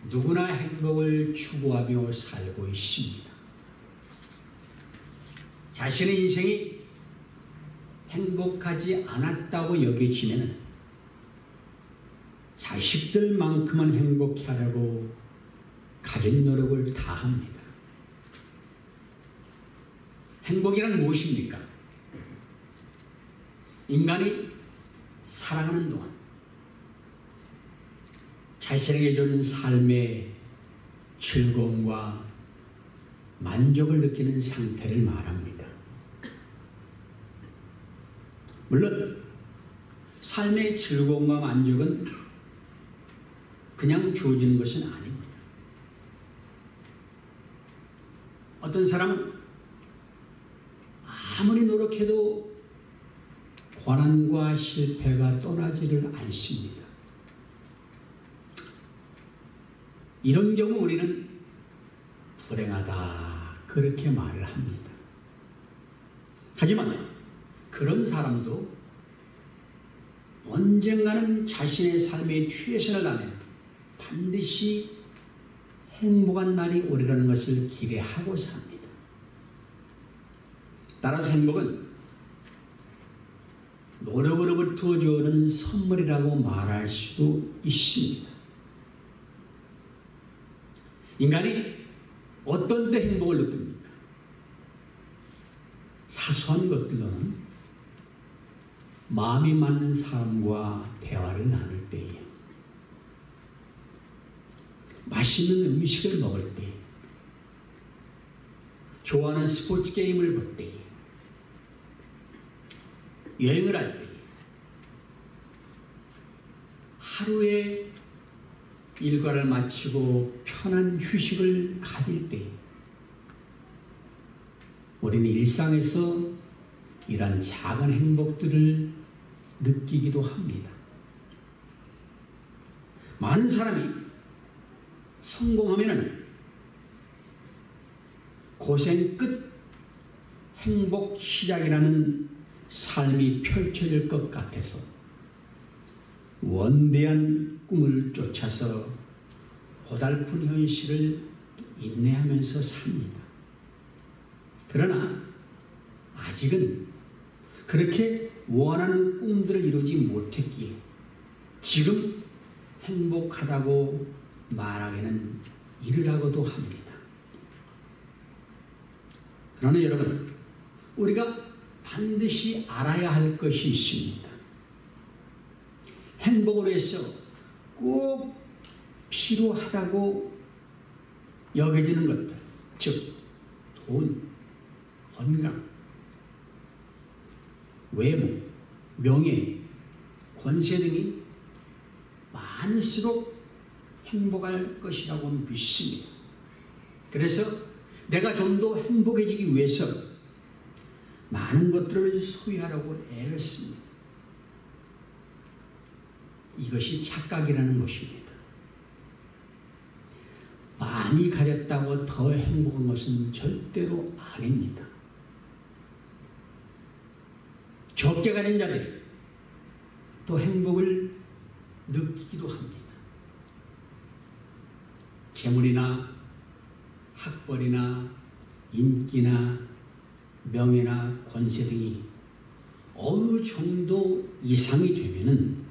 누구나 행복을 추구하며 살고 있습니다. 자신의 인생이 행복하지 않았다고 여겨지면 자식들만큼은 행복해 하려고 가진 노력을 다합니다. 행복이란 무엇입니까? 인간이 살아가는 동안 자신에게 주는 삶의 즐거움과 만족을 느끼는 상태를 말합니다. 물론 삶의 즐거움과 만족은 그냥 주어지는 것은 아닙니다. 어떤 사람은 아무리 노력해도 고난과 실패가 떠나지를 않습니다. 이런 경우 우리는 불행하다 그렇게 말을 합니다. 하지만 그런 사람도 언젠가는 자신의 삶에 최선을 다하며 반드시 행복한 날이 오리라는 것을 기대하고 삽니다. 따라서 행복은 노력으로부터 주어지는 선물이라고 말할 수도 있습니다. 인간이 어떤 때 행복을 느낍니까? 사소한 것들로는 마음이 맞는 사람과 대화를 나눌 때에, 맛있는 음식을 먹을 때, 좋아하는 스포츠 게임을 볼 때, 여행을 할 때, 하루에 일과를 마치고 편한 휴식을 가질 때, 우리는 일상에서 이런 작은 행복들을 느끼기도 합니다. 많은 사람이 성공하면 고생 끝 행복 시작이라는 삶이 펼쳐질 것 같아서 원대한 꿈을 쫓아서 고달픈 현실을 인내하면서 삽니다. 그러나 아직은 그렇게 원하는 꿈들을 이루지 못했기에 지금 행복하다고 말하기는 이르다고도 합니다. 그러나 여러분, 우리가 반드시 알아야 할 것이 있습니다. 행복을 위해서 꼭 필요하다고 여겨지는 것들, 즉 돈, 건강, 외모, 명예, 권세 등이 많을수록 행복할 것이라고 믿습니다. 그래서 내가 좀 더 행복해지기 위해서 많은 것들을 소유하려고 애를 씁니다. 이것이 착각이라는 것입니다. 많이 가졌다고 더 행복한 것은 절대로 아닙니다. 적게 가진 자들이 또 행복을 느끼기도 합니다. 재물이나 학벌이나 인기나 명예나 권세 등이 어느 정도 이상이 되면은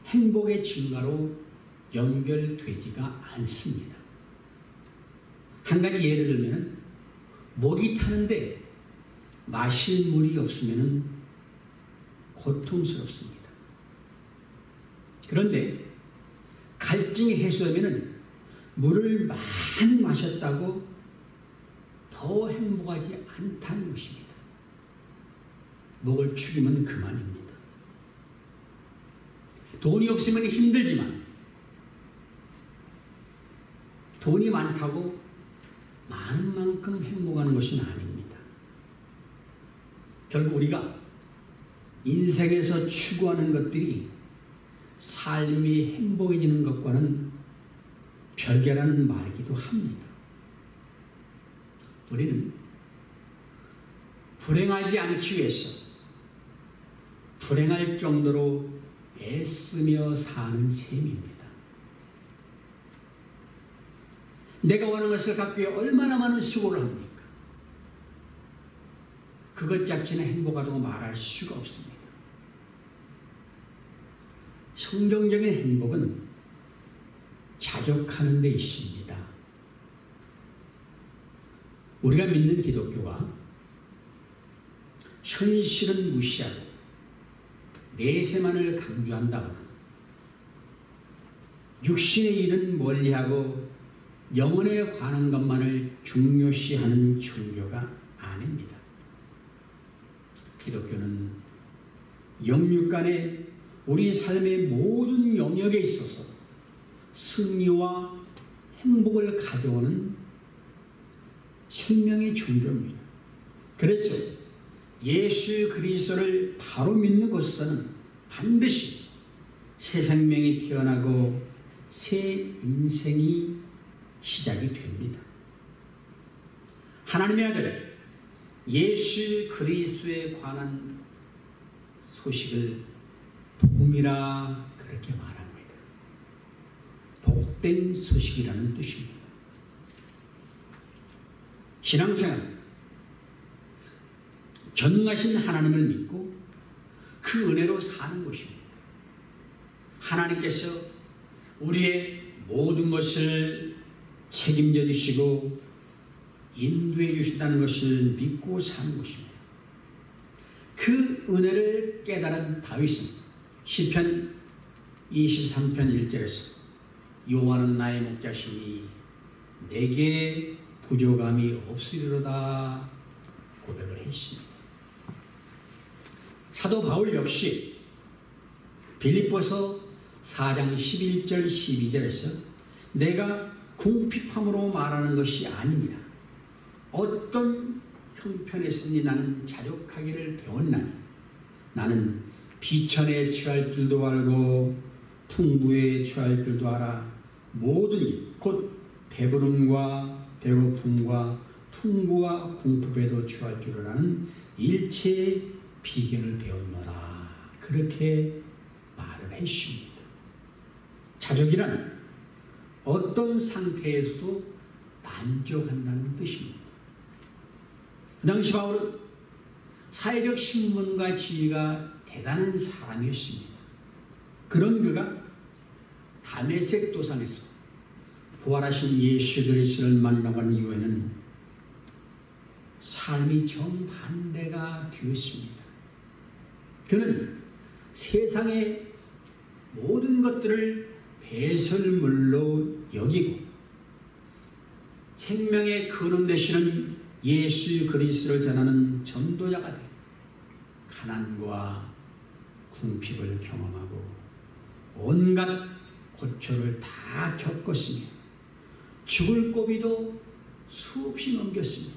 행복의 증가로 연결되지가 않습니다. 한 가지 예를 들면 목이 타는데 마실 물이 없으면 고통스럽습니다. 그런데 갈증이 해소되면 물을 많이 마셨다고 더 행복하지 않다는 것입니다. 목을 축이면 그만입니다. 돈이 없으면 힘들지만 돈이 많다고 많은 만큼 행복하는 것은 아닙니다. 결국 우리가 인생에서 추구하는 것들이 삶이 행복해지는 것과는 별개라는 말이기도 합니다. 우리는 불행하지 않기 위해서 불행할 정도로 애쓰며 사는 셈입니다. 내가 원하는 것을 갖기 위해 얼마나 많은 수고를 합니까? 그것 자체는 행복하다고 말할 수가 없습니다. 성경적인 행복은 자족하는 데 있습니다. 우리가 믿는 기독교가 현실은 무시하고 내세만을 강조한다거나 육신의 일은 멀리하고 영혼에 관한 것만을 중요시하는 종교가 아닙니다. 기독교는 영육간에 우리 삶의 모든 영역에 있어서 승리와 행복을 가져오는 생명의 종교입니다. 그래서 예수 그리스도를 바로 믿는 곳에서는 반드시 새 생명이 태어나고 새 인생이 시작이 됩니다. 하나님의 아들 예수 그리스도에 관한 소식을 복음이라 그렇게 말합니다. 복된 소식이라는 뜻입니다. 신앙생활 전능하신 하나님을 믿고 그 은혜로 사는 것입니다. 하나님께서 우리의 모든 것을 책임져 주시고 인도해 주신다는 것을 믿고 사는 것입니다. 그 은혜를 깨달은 다윗은 시편 23편 1절에서 여호와는 나의 목자시니 내게 부족함이 없으리로다 고백을 했습니다. 사도 바울 역시 빌립보서 4장 11절 12절에서 내가 궁핍함으로 말하는 것이 아닙니다. 어떤 형편에서니 나는 자족하기를 배웠나니 나는 비천에 처할 줄도 알고 풍부에 처할 줄도 알아 모든 일 곧 배부름과 배고픔과 풍부와 궁핍에도 처할 줄을 아는 일체의 비결을 배웠노라 그렇게 말을 했습니다. 자족이란 어떤 상태에서도 만족한다는 뜻입니다. 그 당시 바울은 사회적 신분과 지위가 대단한 사람이었습니다. 그런 그가 다메섹 도상에서 부활하신 예수 그리스도를 만나고 난 이후에는 삶이 정반대가 되었습니다. 그는 세상의 모든 것들을 배설물로 여기고 생명의 근원 되시는 예수 그리스도를 전하는 전도자가 되고 가난과 궁핍을 경험하고 온갖 고초를 다 겪었으며 죽을 고비도 수없이 넘겼습니다.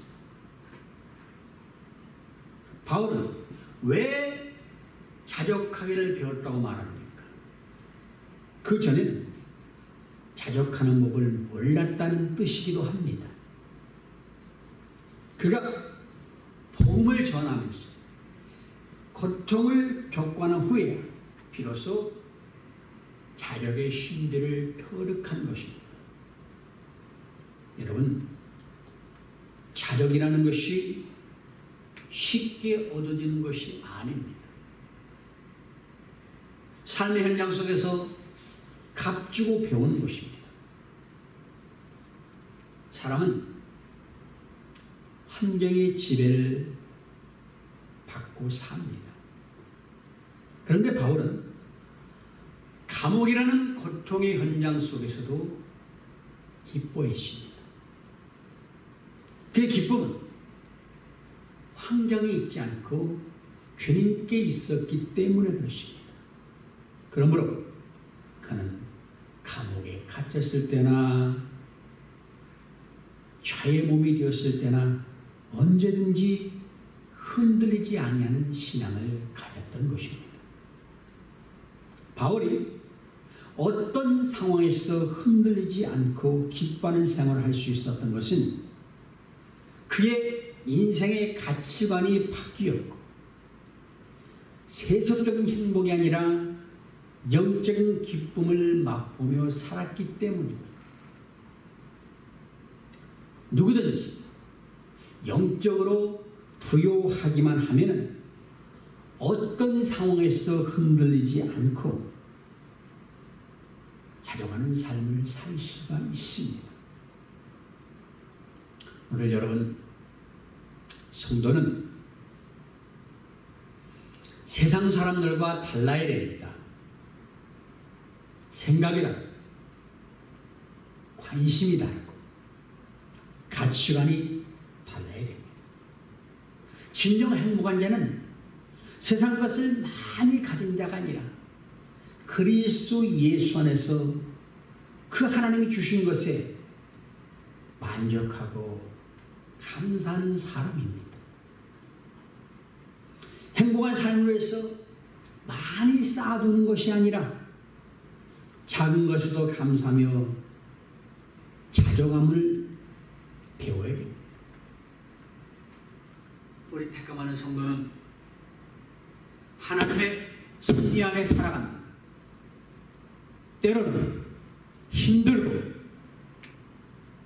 바울은 왜 자족하기를 배웠다고 말합니까? 그 전에는 자족하는 법을 몰랐다는 뜻이기도 합니다. 그가 복음을 전하면서 고통을 겪고 난 후에 비로소 자력의 신비를 터득한 것입니다. 여러분, 자력이라는 것이 쉽게 얻어지는 것이 아닙니다. 삶의 현장 속에서 값주고 배우는 것입니다. 사람은 환경의 지배를 받고 삽니다. 그런데 바울은 감옥이라는 고통의 현장 속에서도 기뻐했습니다. 그의 기쁨은 환경에 있지 않고 주님께 있었기 때문에 그렇습니다. 그러므로 그는 감옥에 갇혔을 때나 자의 몸이 되었을 때나 언제든지 흔들리지 아니하는 신앙을 가졌던 것입니다. 바울이 어떤 상황에서도 흔들리지 않고 기뻐하는 생활을 할 수 있었던 것은 그의 인생의 가치관이 바뀌었고 세속적인 행복이 아니라 영적인 기쁨을 맛보며 살았기 때문입니다. 누구든지 영적으로 부요하기만 하면은 어떤 상황에서 흔들리지 않고 자정하는 삶을 살 수가 있습니다. 오늘 여러분, 성도는 세상 사람들과 달라야 됩니다. 생각이 다르고 관심이 다르고 가치관이 달라야 됩니다. 진정 행복한 자는 세상 것을 많이 가진 자가 아니라 그리스도 예수 안에서 그 하나님이 주신 것에 만족하고 감사하는 사람입니다. 행복한 삶을 위해서 많이 쌓아두는 것이 아니라 작은 것에도 감사하며 자정함을 배워야 됩니다. 우리 택감하는 성도는 하나님의 섭리 안에 살아갑니다. 때로는 힘들고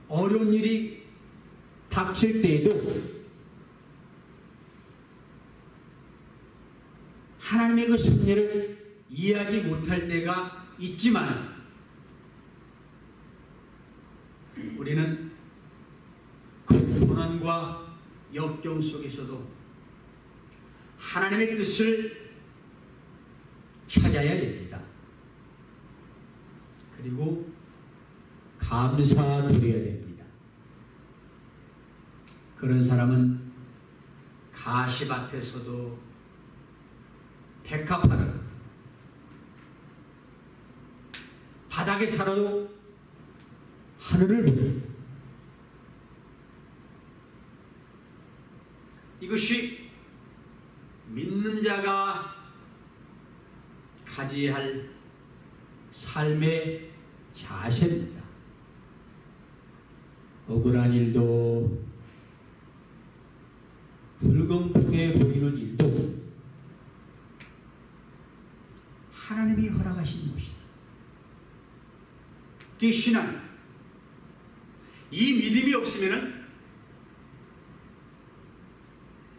어려운 일이 닥칠 때에도 하나님의 그 섭리를 이해하지 못할 때가 있지만 우리는 그 고난과 역경 속에서도 하나님의 뜻을 찾아야 됩니다. 그리고 감사드려야 됩니다. 그런 사람은 가시밭에서도 백합화를, 바닥에 살아도 하늘을 보고, 이것이 믿는 자가 가져야 할 삶의 자세입니다. 억울한 일도, 불공평해 보이는 일도 하나님이 허락하신 것이다. 그 신앙, 이 믿음이 없으면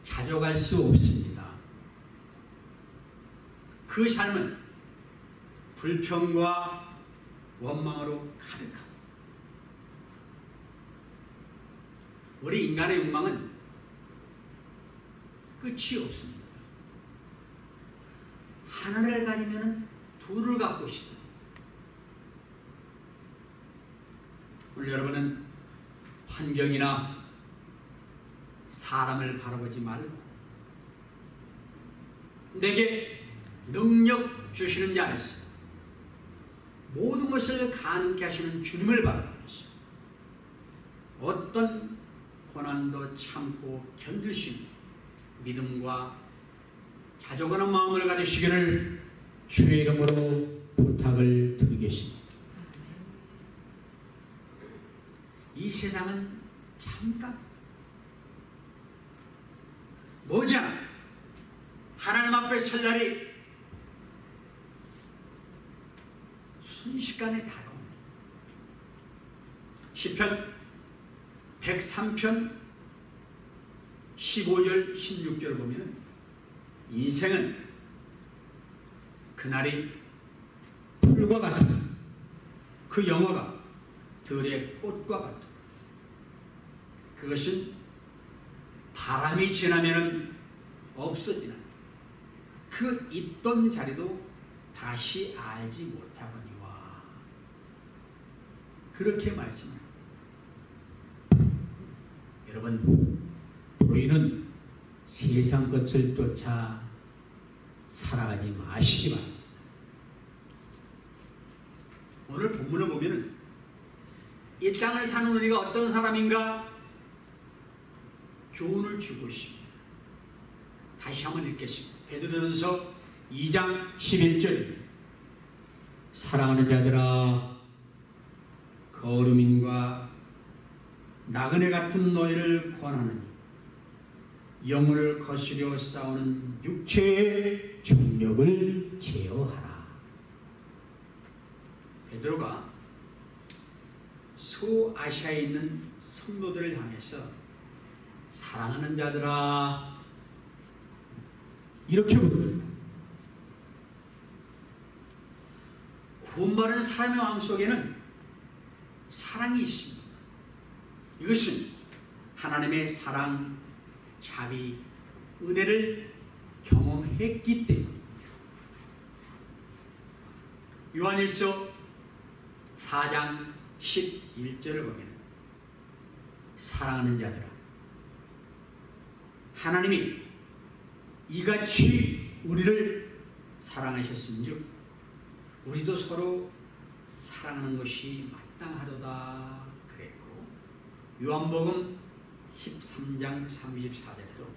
자족할 수 없습니다. 그 삶은 불평과 원망으로 가득합니다. 우리 인간의 욕망은 끝이 없습니다. 하나를 가지면 둘을 갖고 싶다. 오늘 여러분은 환경이나 사람을 바라보지 말고 내게 능력 주시는 자 안에서 모든 것을 가능케 하시는 주님을 바라보면서 어떤 고난도 참고 견딜 수 있는 믿음과 자족하는 마음을 가지시기를 주의 이름으로 부탁을 드리겠습니다. 이 세상은 잠깐 머지않아 하나님 앞에 설 날이 순식간에 다가옵니다. 시편 103편 15절 16절을 보면 인생은 그날이 풀과 같은 그 영화가 들의 꽃과 같은 그것은 바람이 지나면 없어지는 그 있던 자리도 다시 알지 못하거니와 그렇게 말씀합니다. 여러분, 우리는 세상 것을 쫓아 살아가지 마시기 바랍니다. 오늘 본문을 보면 이 땅을 사는 우리가 어떤 사람인가 교훈을 주고 있습니다. 다시 한번 읽겠습니다. 베드로전서 2장 11절 사랑하는 자들아 거루민과 나그네 같은 너희를 권하느니 영혼을 거스려 싸우는 육체의 정력을 제어하라. 베드로가 소아시아에 있는 성도들을 향해서 사랑하는 자들아 이렇게 부릅니다. 구원받은 사람의 마음속에는 사랑이 있습니다. 이것은 하나님의 사랑, 자비, 은혜를 경험했기 때문입니다. 요한일서 4장 11절을 보면 사랑하는 자들아 하나님이 이같이 우리를 사랑하셨은즉 우리도 서로 사랑하는 것이 마땅하도다 그랬고, 요한복음 13장 34절에도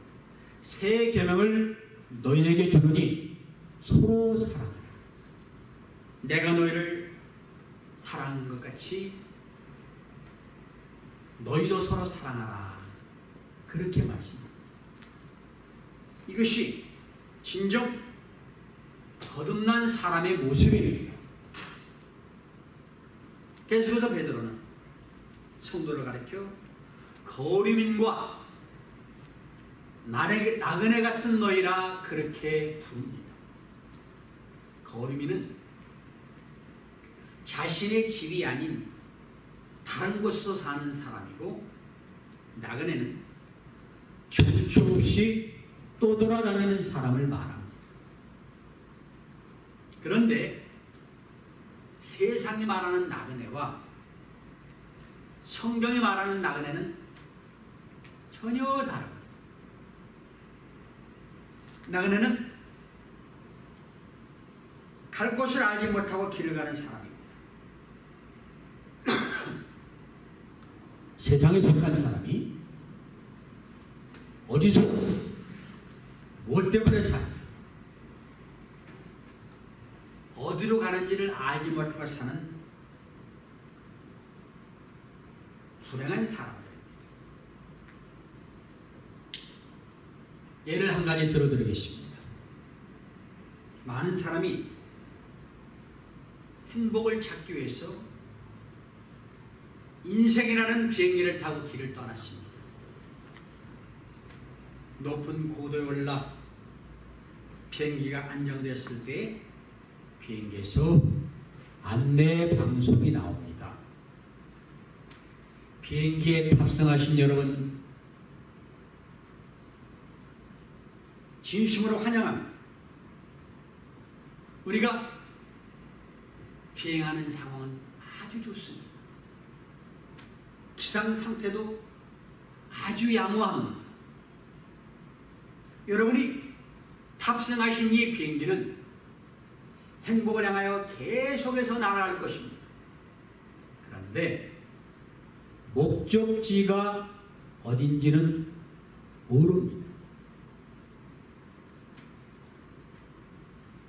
새 계명을 너희에게 주노니 서로 사랑하라. 내가 너희를 사랑하는 것 같이 너희도 서로 사랑하라. 그렇게 말씀합니다. 이것이 진정 거듭난 사람의 모습입니다. 계속해서 베드로는 성도를 가르쳐 거류민과 나그네 같은 너희라 그렇게 부릅니다. 거류민은 자신의 집이 아닌 다른 곳에서 사는 사람이고, 나그네는 정처 없이 떠돌아다니는 사람을 말합니다. 그런데 세상이 말하는 나그네와 성경이 말하는 나그네는 전혀 다릅니다. 나그네는 갈 곳을 알지 못하고 길을 가는 사람입니다. 세상에 속한 사람이 어디서 무엇 때문에 사는지, 어디로 가는지를 알지 못하고 사는 불행한 사람들입니다. 예를 한 가지 들어드리겠습니다. 많은 사람이 행복을 찾기 위해서 인생이라는 비행기를 타고 길을 떠났습니다. 높은 고도에 올라 비행기가 안정됐을 때 비행기에서 안내 방송이 나옵니다. 비행기에 탑승하신 여러분 진심으로 환영합니다. 우리가 비행하는 상황은 아주 좋습니다. 기상 상태도 아주 양호합니다. 여러분이 탑승하신 이 비행기는 행복을 향하여 계속해서 날아갈 것입니다. 그런데 목적지가 어딘지는 모릅니다.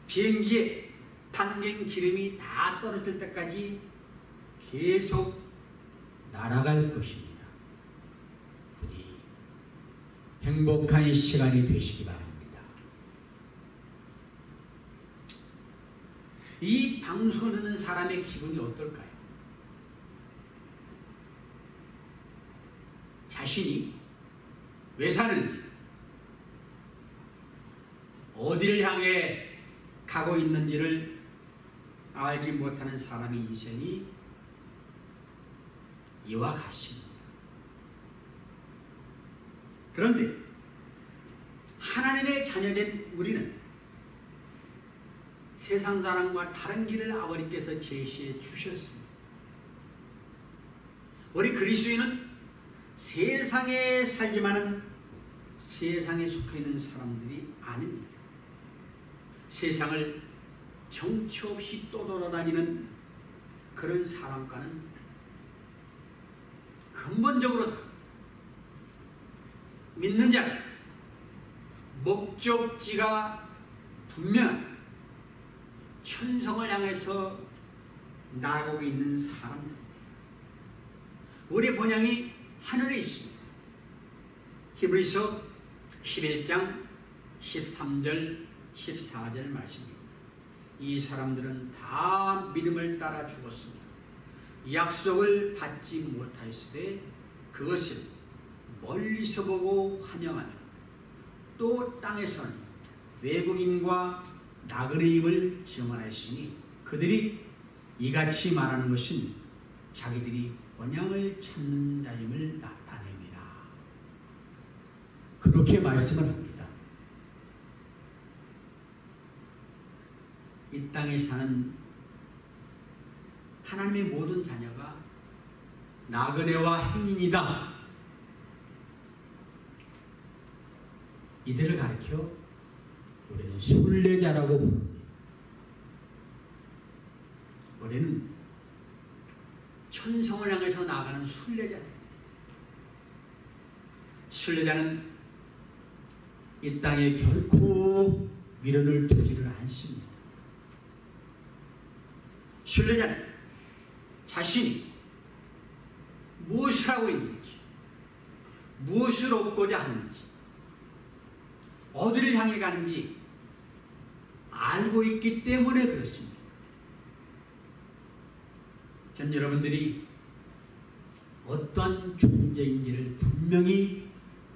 비행기에 당긴 기름이 다 떨어질 때까지 계속 날아갈 것입니다. 부디 행복한 시간이 되시기 바랍니다. 이 방송을 듣는 사람의 기분이 어떨까요? 자신이 왜 사는지, 어디를 향해 가고 있는지를 알지 못하는 사람의 인생이 이와 같습니다. 그런데 하나님의 자녀된 우리는 세상 사람과 다른 길을 아버지께서 제시해 주셨습니다. 우리 그리스도인은 세상에 살지만은 세상에 속해 있는 사람들이 아닙니다. 세상을 정처 없이 떠돌아다니는 그런 사람과는 근본적으로 믿는 자는 목적지가 분명한 천성을 향해서 나아가고 있는 사람들. 우리의 본향이 하늘에 있습니다. 히브리서 11장 13절 14절 말씀입니다. 이 사람들은 다 믿음을 따라 죽었습니다. 약속을 받지 못하였으되 그것을 멀리서 보고 환영하며 또 땅에서는 외국인과 나그네임을 증언하였으니 그들이 이같이 말하는 것은 자기들이 번영을 찾는 자임을 나타냅니다. 그렇게 말씀을 합니다. 이 땅에 사는 하나님의 모든 자녀가 나그네와 행인이다. 이들을 가리켜 우리는 순례자라고 부릅니다. 우리는 천성을 향해서 나아가는 순례자들. 순례자는 이 땅에 결코 미련을 두지를 않습니다. 순례자는 자신이 무엇을 하고 있는지, 무엇을 얻고자 하는지, 어디를 향해 가는지 알고 있기 때문에 그렇습니다. 전 여러분들이 어떠한 존재인지를 분명히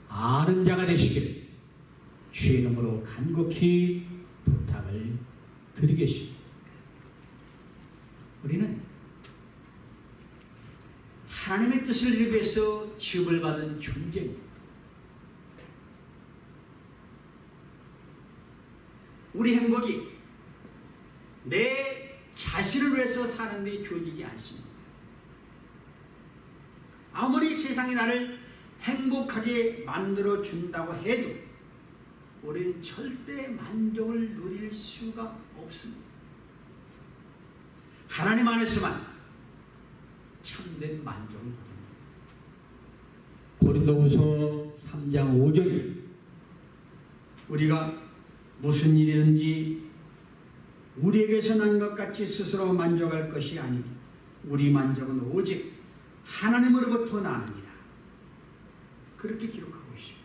아는 자가 되시기를 주의 이름으로 간곡히 부탁을 드리겠습니다. 우리는 하나님의 뜻을 이루기 위해서 지음을 받은 존재입니다. 우리 행복이 내 자신을 위해서 사는 데 주어지지 않습니다. 아무리 세상이 나를 행복하게 만들어준다고 해도 우리는 절대 만족을 누릴 수가 없습니다. 하나님 안에서만 참된 만족을 누립니다. 고린도후서 3장 5절이 우리가 무슨 일이든지 우리에게서 난 것 같이 스스로 만족할 것이 아니니 우리 만족은 오직 하나님으로부터 나느니라. 그렇게 기록하고 있습니다.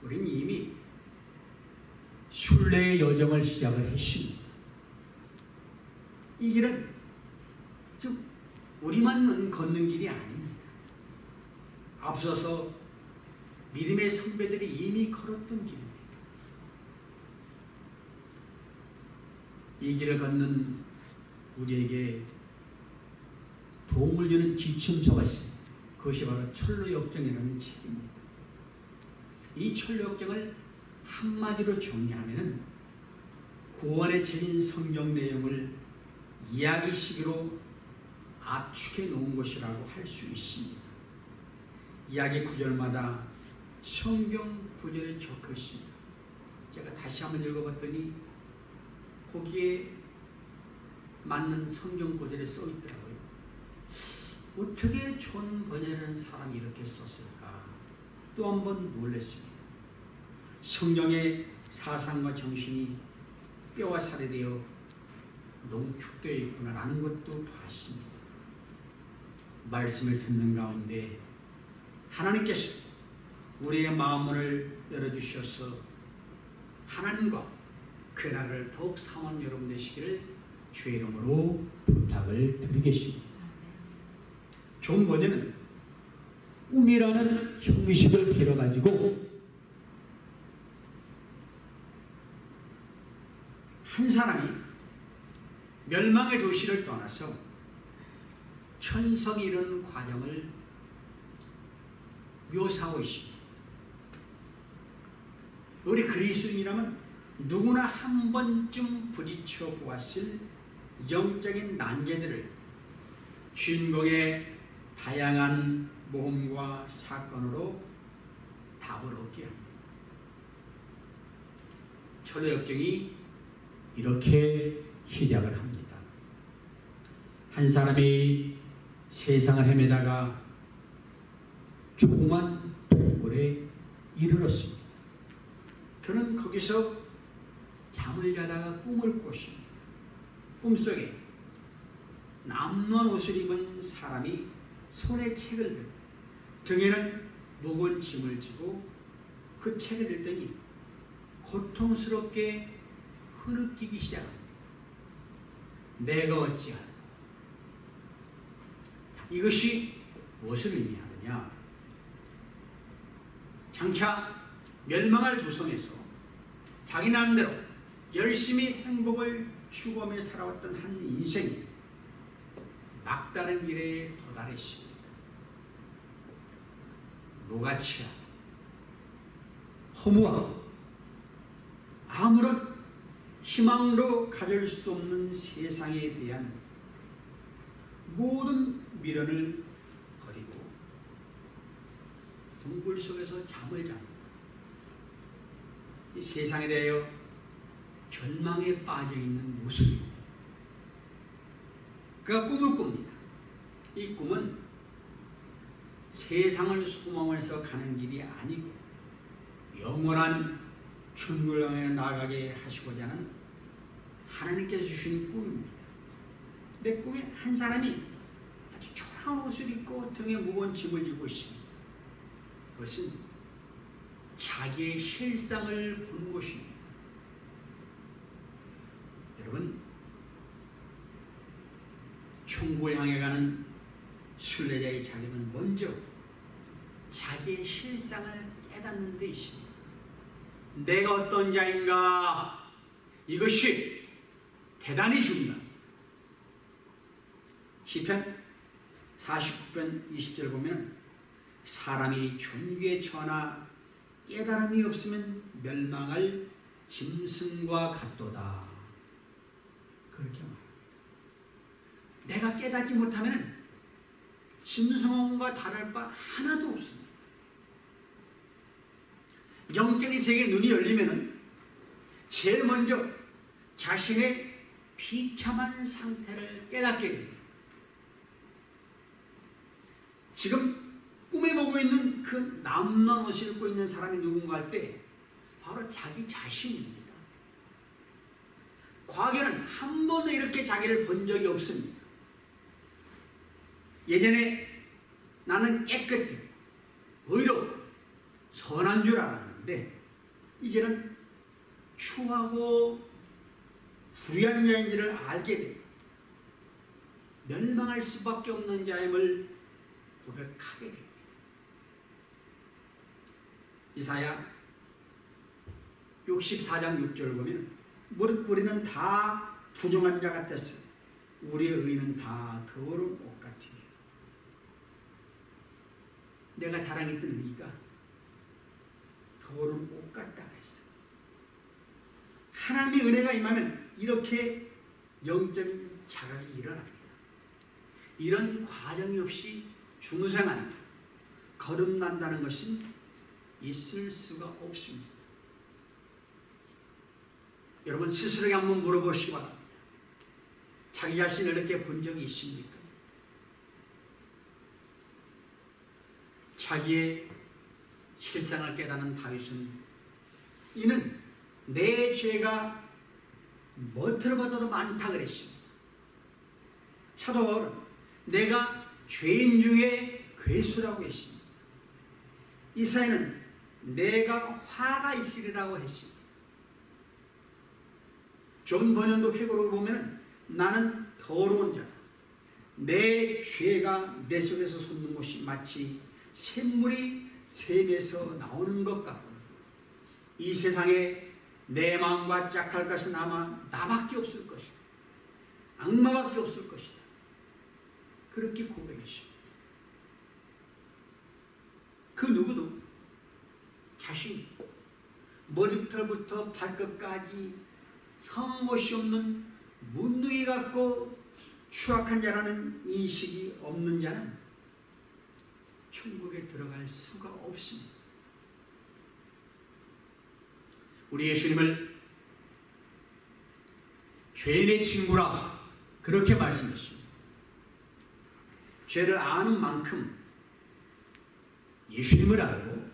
우리는 이미 순례의 여정을 시작을 했습니다. 이 길은 좀 우리만 걷는 길이 아닙니다. 앞서서 믿음의 선배들이 이미 걸었던 길입니다. 이 길을 걷는 우리에게 도움을 주는 지침서가 있습니다. 그것이 바로 철로역정이라는 책입니다. 이 철로역정을 한마디로 정리하면 구원의 책인 성경 내용을 이야기식으로 압축해 놓은 것이라고 할 수 있습니다. 이야기 구절마다 성경 구절에 적혀 있습니다. 제가 다시 한번 읽어봤더니 거기에 맞는 성경 구절에 써 있더라고요. 어떻게 존 번연이라는 사람이 이렇게 썼을까? 또 한 번 놀랐습니다. 성경의 사상과 정신이 뼈와 살이 되어 농축되어 있구나라는 것도 봤습니다. 말씀을 듣는 가운데 하나님께서 우리의 마음을 열어주셔서 하나님과 그 나라를 더욱 사모하는 여러분 되시기를 주의 이름으로 부탁을 드리겠습니다. 존 번연은 꿈이라는 형식을 빌어가지고 한 사람이 멸망의 도시를 떠나서 천성이 이루는 과정을 묘사하고 있습니다. 우리 그리스도인이라면 누구나 한 번쯤 부딪혀 보았을 영적인 난제들을 주인공의 다양한 모험과 사건으로 답을 얻게 합니다. 철로역정이 이렇게 시작을 합니다. 한 사람이 세상을 헤매다가 조그만 동굴에 이르렀습니다. 그는 거기서 잠을 자다가 꿈을 꿨습니다. 꿈속에 남루한 옷을 입은 사람이 손에 책을 들고 등에는 무거운 짐을 지고 그 책을 들더니 고통스럽게 흐느끼기 시작합니다. 내가 어찌하여 이것이 무엇을 의미하느냐? 장차 멸망할 조선에서 자기 나름대로 열심히 행복을 추구하며 살아왔던 한 인생이 막다른 길에 도달했습니다. 무가치하고 허무하고 아무런 희망도 가질 수 없는 세상에 대한 모든 미련을 버리고 동굴 속에서 잠을 잡니다. 이 세상에 대하여 절망에 빠져있는 모습입니다. 그가 꿈을 꿉니다. 이 꿈은 세상을 소망해서 가는 길이 아니고 영원한 천국을 향해 나아가게 하시고자 하는 하나님께서 주신 꿈입니다. 내 꿈에 한 사람이 아주 초라한 옷을 입고 등에 무거운 짐을 지고 있습니다. 그것은 자기의 실상을 보는 것입니다. 여러분, 천국을 향해 가는 순례자의 자격은 먼저 자기의 실상을 깨닫는 데 있습니다. 내가 어떤 자인가, 이것이 대단히 중요합니다. 시편 49편 20절 보면 사람이 존귀에 처하나 깨달음이 없으면 멸망할 짐승과 같도다. 그렇게 말합니다. 내가 깨닫지 못하면 짐승과 다를 바 하나도 없습니다. 영적인 세계에 눈이 열리면 제일 먼저 자신의 비참한 상태를 깨닫게 됩니다. 지금 꿈에 보고 있는 그 남는 옷을 입고 있는 사람이 누군가 할 때 바로 자기 자신입니다. 과거에는 한 번도 이렇게 자기를 본 적이 없습니다. 예전에 나는 깨끗해, 의롭고 선한 줄 알았는데 이제는 추하고 불의한 자인지를 알게 됩니다. 멸망할 수밖에 없는 자임을 고백하게 됩니다. 이사야 64장 6절을 보면 무릇 우리는 다 부정한 자 같았으니 우리의 의는 다 더러운 옷 같으니. 내가 자랑했던 의가 더러운 옷 같다고 했어요. 하나님의 은혜가 임하면 이렇게 영적인 자각이 일어납니다. 이런 과정이 없이 중생한 거듭난다는 것은 있을 수가 없습니다. 여러분 스스로에게 한번 물어보시기 바랍니다. 자기 자신을 이렇게 본 적이 있습니까? 자기의 실상을 깨닫는 다윗은 이는 내 죄가 뭐들어봐도 많다 그랬습니다. 사도 바울은 내가 죄인 중에 괴수라고 했습니다. 이사야는 내가 화가 있으리라고 했습니다. 존 번연도 회고록을 보면 나는 더러운 자다. 내 죄가 내 속에서 솟는 것이 마치 샘물이 샘에서 나오는 것 같고 이 세상에 내 마음과 짝할 것은 아마 나밖에 없을 것이다. 악마밖에 없을 것이다. 그렇게 고백했습니다. 그 누구도 자신 머리털부터 발끝까지 성못이 없는 문둥이 같고 추악한 자라는 인식이 없는 자는 천국에 들어갈 수가 없습니다. 우리 예수님을 죄인의 친구라 그렇게 말씀하십니다. 죄를 아는 만큼 예수님을 알고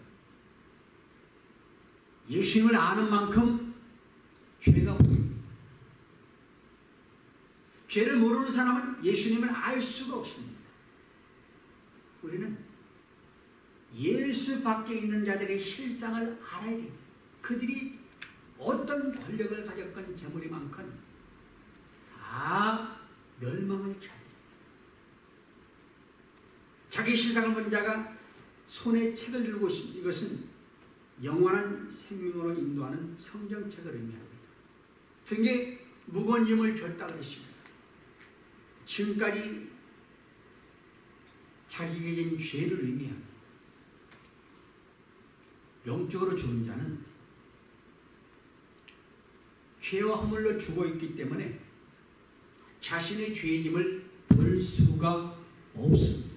예수님을 아는 만큼 죄가 보입니다. 죄를 모르는 사람은 예수님을 알 수가 없습니다. 우리는 예수 밖에 있는 자들의 실상을 알아야 됩니다. 그들이 어떤 권력을 가졌건 재물이 많건 다 멸망을 자들입니다. 자기 신상을 본 자가 손에 책을 들고 있습니다. 이것은 영원한 생명으로 인도하는 성경책을 의미합니다. 등에 무거운 짐을 줬다 그랬습니다. 지금까지 자기에게 진 죄를 의미합니다. 영적으로 죽은 자는 죄와 허물로 죽어있기 때문에 자신의 죄의 짐을 볼 수가 없습니다.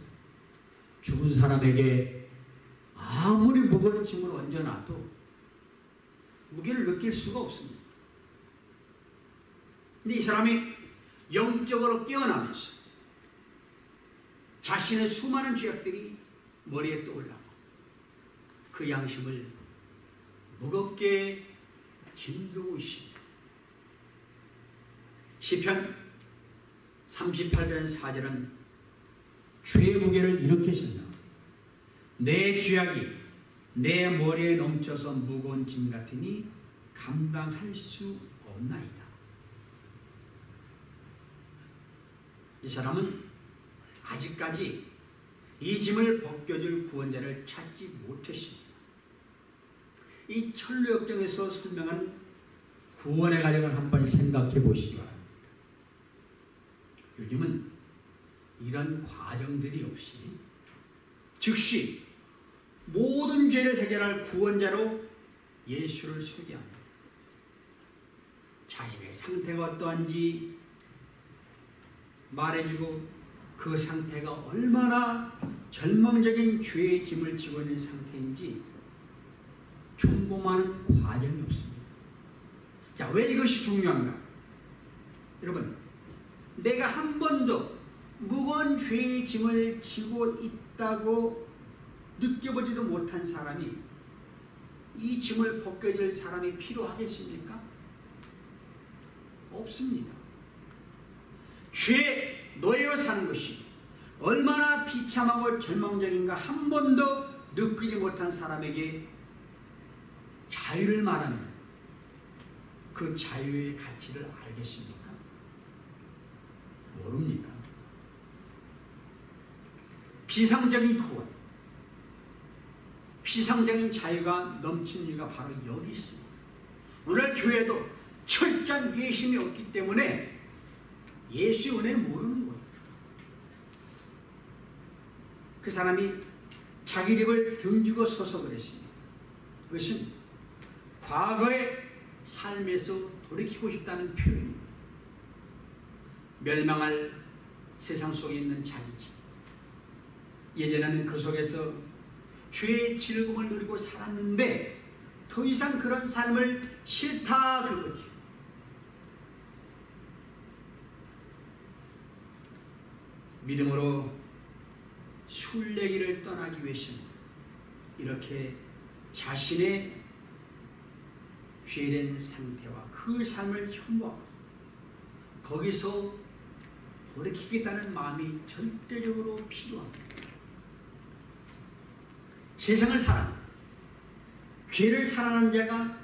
죽은 사람에게 아무리 무거운 짐을 얹어놔도 무게를 느낄 수가 없습니다. 근데 이 사람이 영적으로 깨어나면서 자신의 수많은 죄악들이 머리에 떠올라고 그 양심을 무겁게 짐들고 있습니다. 시편 38편 4절은 죄의 무게를 이렇게 쓴다. 내 죄악이 내 머리에 넘쳐서 무거운 짐 같으니 감당할 수 없나이다. 이 사람은 아직까지 이 짐을 벗겨줄 구원자를 찾지 못했습니다. 이 천루역정에서 설명한 구원의 과정을 한번 생각해 보시기 바랍니다. 요즘은 이런 과정들이 없이 즉시 모든 죄를 해결할 구원자로 예수를 소개합니다. 자신의 상태가 어떠한지 말해주고 그 상태가 얼마나 절망적인 죄의 짐을 지고 있는 상태인지 경고하는 과정이 없습니다. 자, 왜 이것이 중요한가? 여러분, 내가 한 번도 무거운 죄의 짐을 지고 있다고 느껴보지도 못한 사람이 이 짐을 벗겨줄 사람이 필요하겠습니까? 없습니다. 죄 노예로 사는 것이 얼마나 비참하고 절망적인가 한 번도 느끼지 못한 사람에게 자유를 말하면 그 자유의 가치를 알겠습니까? 모릅니다. 비상적인 구원, 비상적인 자유가 넘치는 이유가 바로 여기 있습니다. 오늘 교회도 철저한 회심이 없기 때문에 예수의 은혜를 모르는 거예요. 그 사람이 자기 입을 등지고 서서 그랬습니다. 그것은 과거의 삶에서 돌이키고 싶다는 표현입니다. 멸망할 세상 속에 있는 자기 집. 예전에는 그 속에서 죄의 즐거움을 누리고 살았는데 더 이상 그런 삶을 싫다 그거죠. 믿음으로 술래기를 떠나기 위해서는 이렇게 자신의 죄된 상태와 그 삶을 혐오하고 거기서 돌이키겠다는 마음이 절대적으로 필요합니다. 세상을 살아 죄를 사랑하는 자가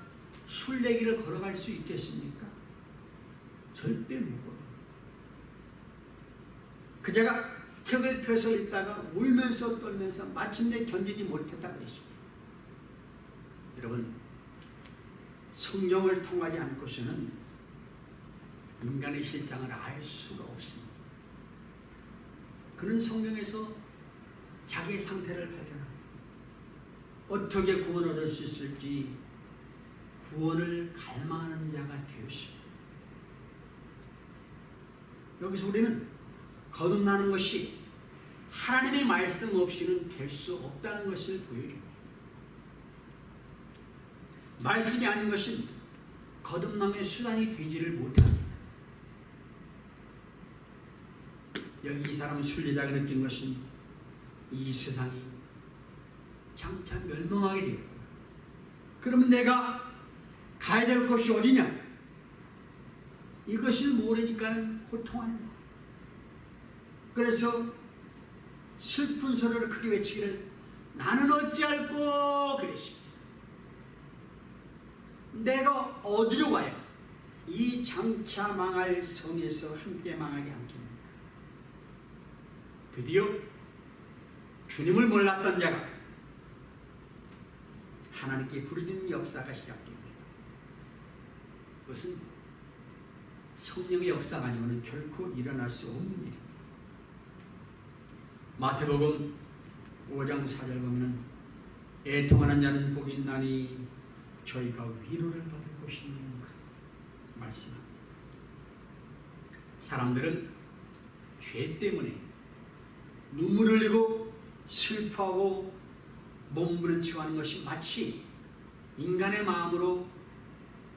술래기를 걸어갈 수 있겠습니까? 절대 못 걸어요. 그 자가 책을 펴서 읽다가 울면서 떨면서 마침내 견디지 못했다 그랬습니다. 여러분, 성경을 통하지 않고서는 인간의 실상을 알 수가 없습니다. 그는 성경에서 자기의 상태를 발견합니다. 어떻게 구원을 얻을 수 있을지 구원을 갈망하는 자가 되었습니다. 여기서 우리는 거듭나는 것이 하나님의 말씀 없이는 될 수 없다는 것을 보여줍니다. 말씀이 아닌 것은 거듭남의 수단이 되지를 못합니다. 여기 이 사람은 순례자가 느낀 것은 이 세상이 장차 멸망하게 되었다. 그러면 내가 가야 될 곳이 어디냐? 이것을 모르니까 고통하는 거예요. 그래서 슬픈 소리를 크게 외치기를 나는 어찌할꼬 그랬습니다. 내가 어디로 가야 이 장차 망할 성에서 함께 망하게 않겠는가? 드디어 주님을 몰랐던 자가 하나님께 부르짖는 역사가 시작됩니다. 그것은 성령의 역사가 아니고는 결코 일어날 수 없는 일입니다. 마태복음 5장 4절 보면 애통하는 자는 복이 있나니 저희가 위로를 받을 것이니까 말씀합니다. 사람들은 죄 때문에 눈물을 흘리고 슬퍼하고 몸부림치고 것이 마치 인간의 마음으로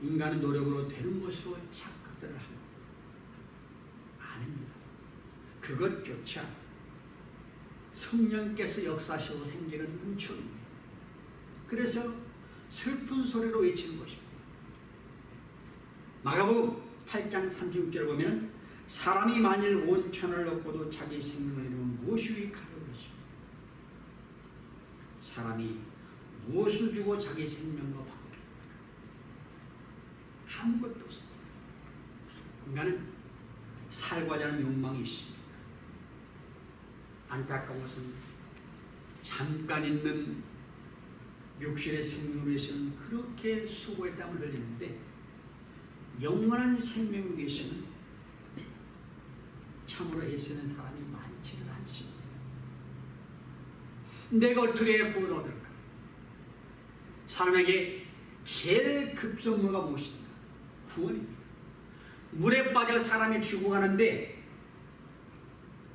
인간의 노력으로 되는 것으로 착각들을 합니다. 아닙니다. 그것조차 성령께서 역사하시고 생기는 은총입니다. 그래서 슬픈 소리로 외치는 것입니다. 마가복음 8장 36절을 보면 사람이 만일 온 천을 얻고도 자기 생명을 잃으면 무엇이 유익하려 그러십니까? 사람이 무엇을 주고 자기 생명을 바꾸겠습니까? 아무것도 없습니다. 인간은 살고자 하는 욕망이 있습니다. 안타까운 것은 잠깐 있는 육신의 생명을 위해서는 그렇게 수고의 땀을 흘리는데 영원한 생명을 위해서는 참으로 애쓰는 사람이 많지는 않습니다. 내가 어떻게 구원 얻을까? 사람에게 제일 급선무가 무엇입니까? 구원입니다. 물에 빠져 사람이 죽어가는데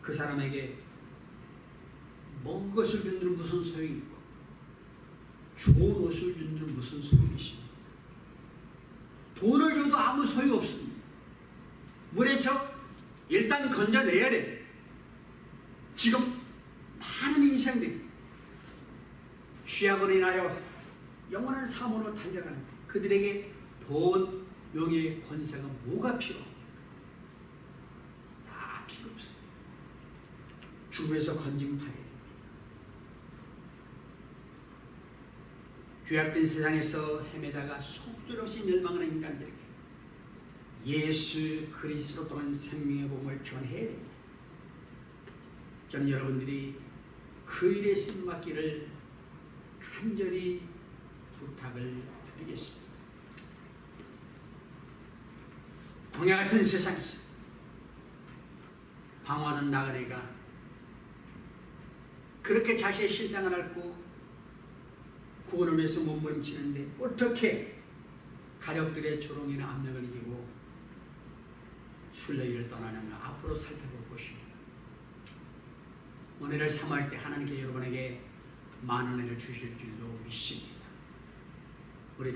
그 사람에게 먹은 것을 준 데는 무슨 소용이 있고 좋은 옷을 준 데는 무슨 소용이 있습니까? 돈을 줘도 아무 소용이 없습니다. 물에서 일단 건져내야 돼. 지금 많은 인생들이 취약으로 인하여 영원한 사모로 달려가는 그들에게 돈, 명예, 권세가 뭐가 필요합니까? 다 필요 없어요. 죽음에서 건짐하게 됩니다. 죄악된 세상에서 헤매다가 속절없이 멸망하는 인간들에게 예수 그리스도로 통한 생명의 복음을 전해야 됩니다. 저는 여러분들이 그 일에 쓰임받기를 간절히 부탁을 드리겠습니다. 광야 같은 세상에서 방황하는 나그네가 그렇게 자신의 실상을 앓고 구원을 위해서 몸부림치는데 어떻게 가족들의 조롱이나 압력을 이기고 순례길을 떠나는가 앞으로 살펴볼 것입니다. 은혜를 삼할 때 하나님께 여러분에게 많은 은혜를 주실 줄도 믿습니다. 우리